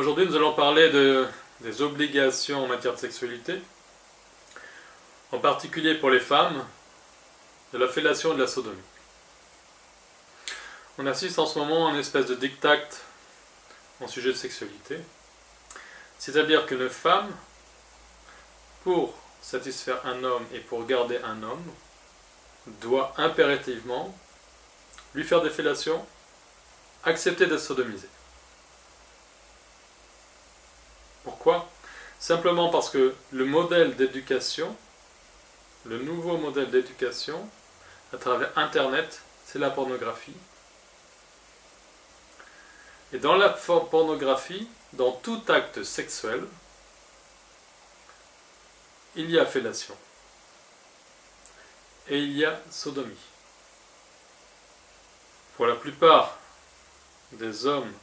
Aujourd'hui, nous allons parler des obligations en matière de sexualité, en particulier pour les femmes, de la fellation et de la sodomie. On assiste en ce moment à une espèce de diktat en sujet de sexualité, c'est-à-dire qu'une femme, pour satisfaire un homme et pour garder un homme, doit impérativement lui faire des fellations, accepter d'être sodomisée. Pourquoi ? Simplement parce que le modèle d'éducation, le nouveau modèle d'éducation, à travers Internet, c'est la pornographie. Et dans la pornographie, dans tout acte sexuel, il y a fellation. Et il y a sodomie. Pour la plupart des hommes,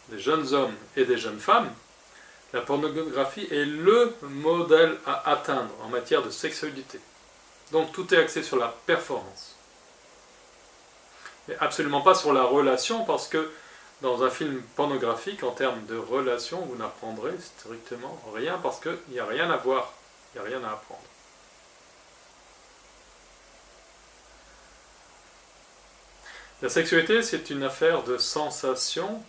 des jeunes hommes et des jeunes femmes, la pornographie est le modèle à atteindre en matière de sexualité. Donc tout est axé sur la performance. Mais absolument pas sur la relation, parce que dans un film pornographique, en termes de relation, vous n'apprendrez strictement rien, parce qu'il n'y a rien à voir, il n'y a rien à apprendre. La sexualité, c'est une affaire de sensation,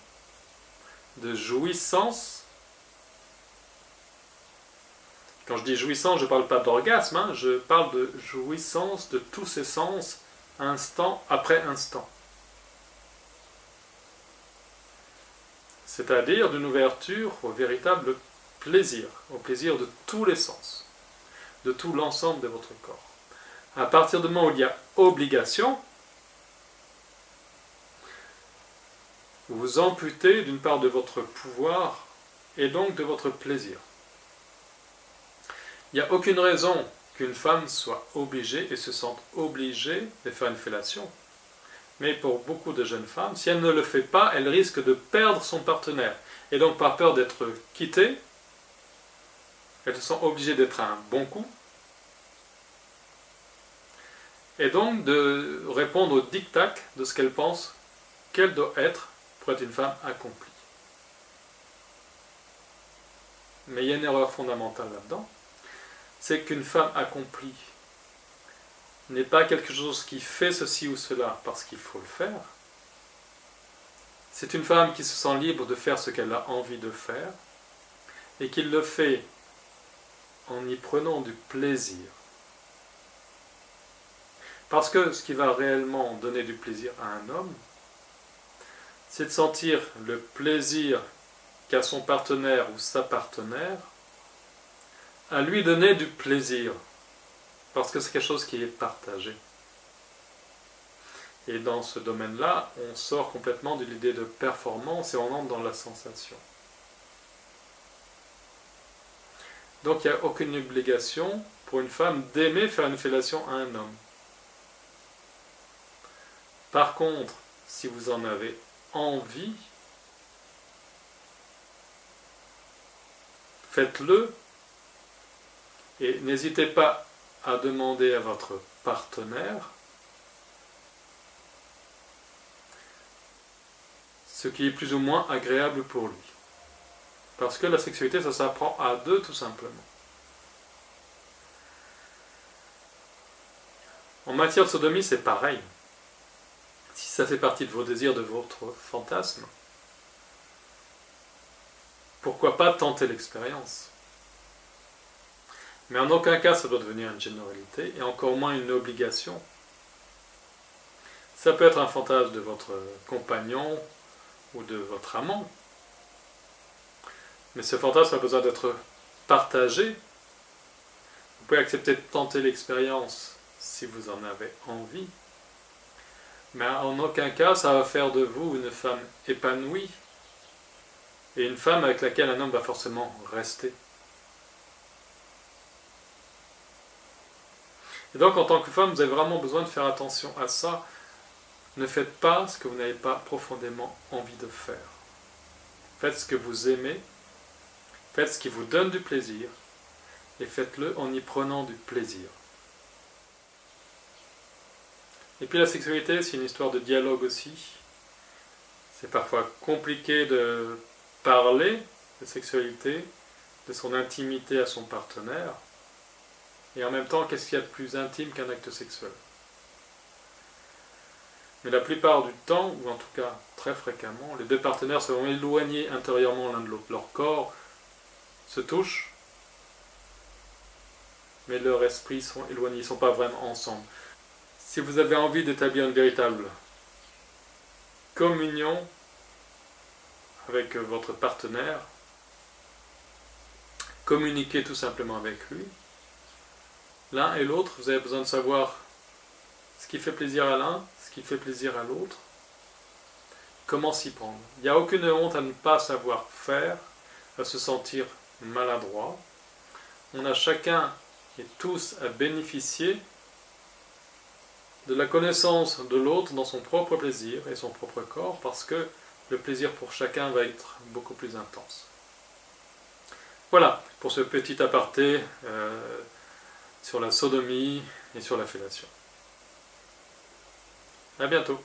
de jouissance. Quand je dis jouissance, je ne parle pas d'orgasme, je parle de jouissance de tous ses sens, instant après instant. C'est-à-dire d'une ouverture au véritable plaisir, au plaisir de tous les sens, de tout l'ensemble de votre corps. À partir du moment où il y a obligation, vous vous amputez d'une part de votre pouvoir et donc de votre plaisir. Il n'y a aucune raison qu'une femme soit obligée et se sente obligée de faire une fellation. Mais pour beaucoup de jeunes femmes, si elle ne le fait pas, elle risque de perdre son partenaire. Et donc par peur d'être quittée, elles se sont obligées d'être un bon coup. Et donc de répondre au diktat de ce qu'elles pensent qu'elle doit être pour être une femme accomplie. Mais il y a une erreur fondamentale là-dedans. C'est qu'une femme accomplie n'est pas quelque chose qui fait ceci ou cela parce qu'il faut le faire. C'est une femme qui se sent libre de faire ce qu'elle a envie de faire et qui le fait en y prenant du plaisir. Parce que ce qui va réellement donner du plaisir à un homme, c'est de sentir le plaisir qu'a son partenaire ou sa partenaire à lui donner du plaisir, parce que c'est quelque chose qui est partagé. Et dans ce domaine-là, on sort complètement de l'idée de performance et on entre dans la sensation. Donc il n'y a aucune obligation pour une femme d'aimer faire une fellation à un homme. Par contre, si vous en avez envie, faites-le. Et n'hésitez pas à demander à votre partenaire ce qui est plus ou moins agréable pour lui. Parce que la sexualité, ça s'apprend à deux tout simplement. En matière de sodomie, c'est pareil. Si ça fait partie de vos désirs, de votre fantasme, pourquoi pas tenter l'expérience ? Mais en aucun cas ça doit devenir une généralité, et encore moins une obligation. Ça peut être un fantasme de votre compagnon ou de votre amant. Mais ce fantasme a besoin d'être partagé. Vous pouvez accepter de tenter l'expérience si vous en avez envie. Mais en aucun cas ça va faire de vous une femme épanouie et une femme avec laquelle un homme va forcément rester. Et donc en tant que femme, vous avez vraiment besoin de faire attention à ça. Ne faites pas ce que vous n'avez pas profondément envie de faire. Faites ce que vous aimez, faites ce qui vous donne du plaisir, et faites-le en y prenant du plaisir. Et puis la sexualité, c'est une histoire de dialogue aussi. C'est parfois compliqué de parler, de sexualité, de son intimité à son partenaire, et en même temps, qu'est-ce qu'il y a de plus intime qu'un acte sexuel? Mais la plupart du temps, ou en tout cas très fréquemment, les deux partenaires sont éloignés intérieurement l'un de l'autre. Leur corps se touche, mais leurs esprits sont éloignés, ils ne sont pas vraiment ensemble. Si vous avez envie d'établir une véritable communion avec votre partenaire, communiquez tout simplement avec lui. L'un et l'autre, vous avez besoin de savoir ce qui fait plaisir à l'un, ce qui fait plaisir à l'autre, comment s'y prendre. Il n'y a aucune honte à ne pas savoir faire, à se sentir maladroit. On a chacun et tous à bénéficier de la connaissance de l'autre dans son propre plaisir et son propre corps, parce que le plaisir pour chacun va être beaucoup plus intense. Voilà pour ce petit aparté sur la sodomie et sur la fellation. À bientôt.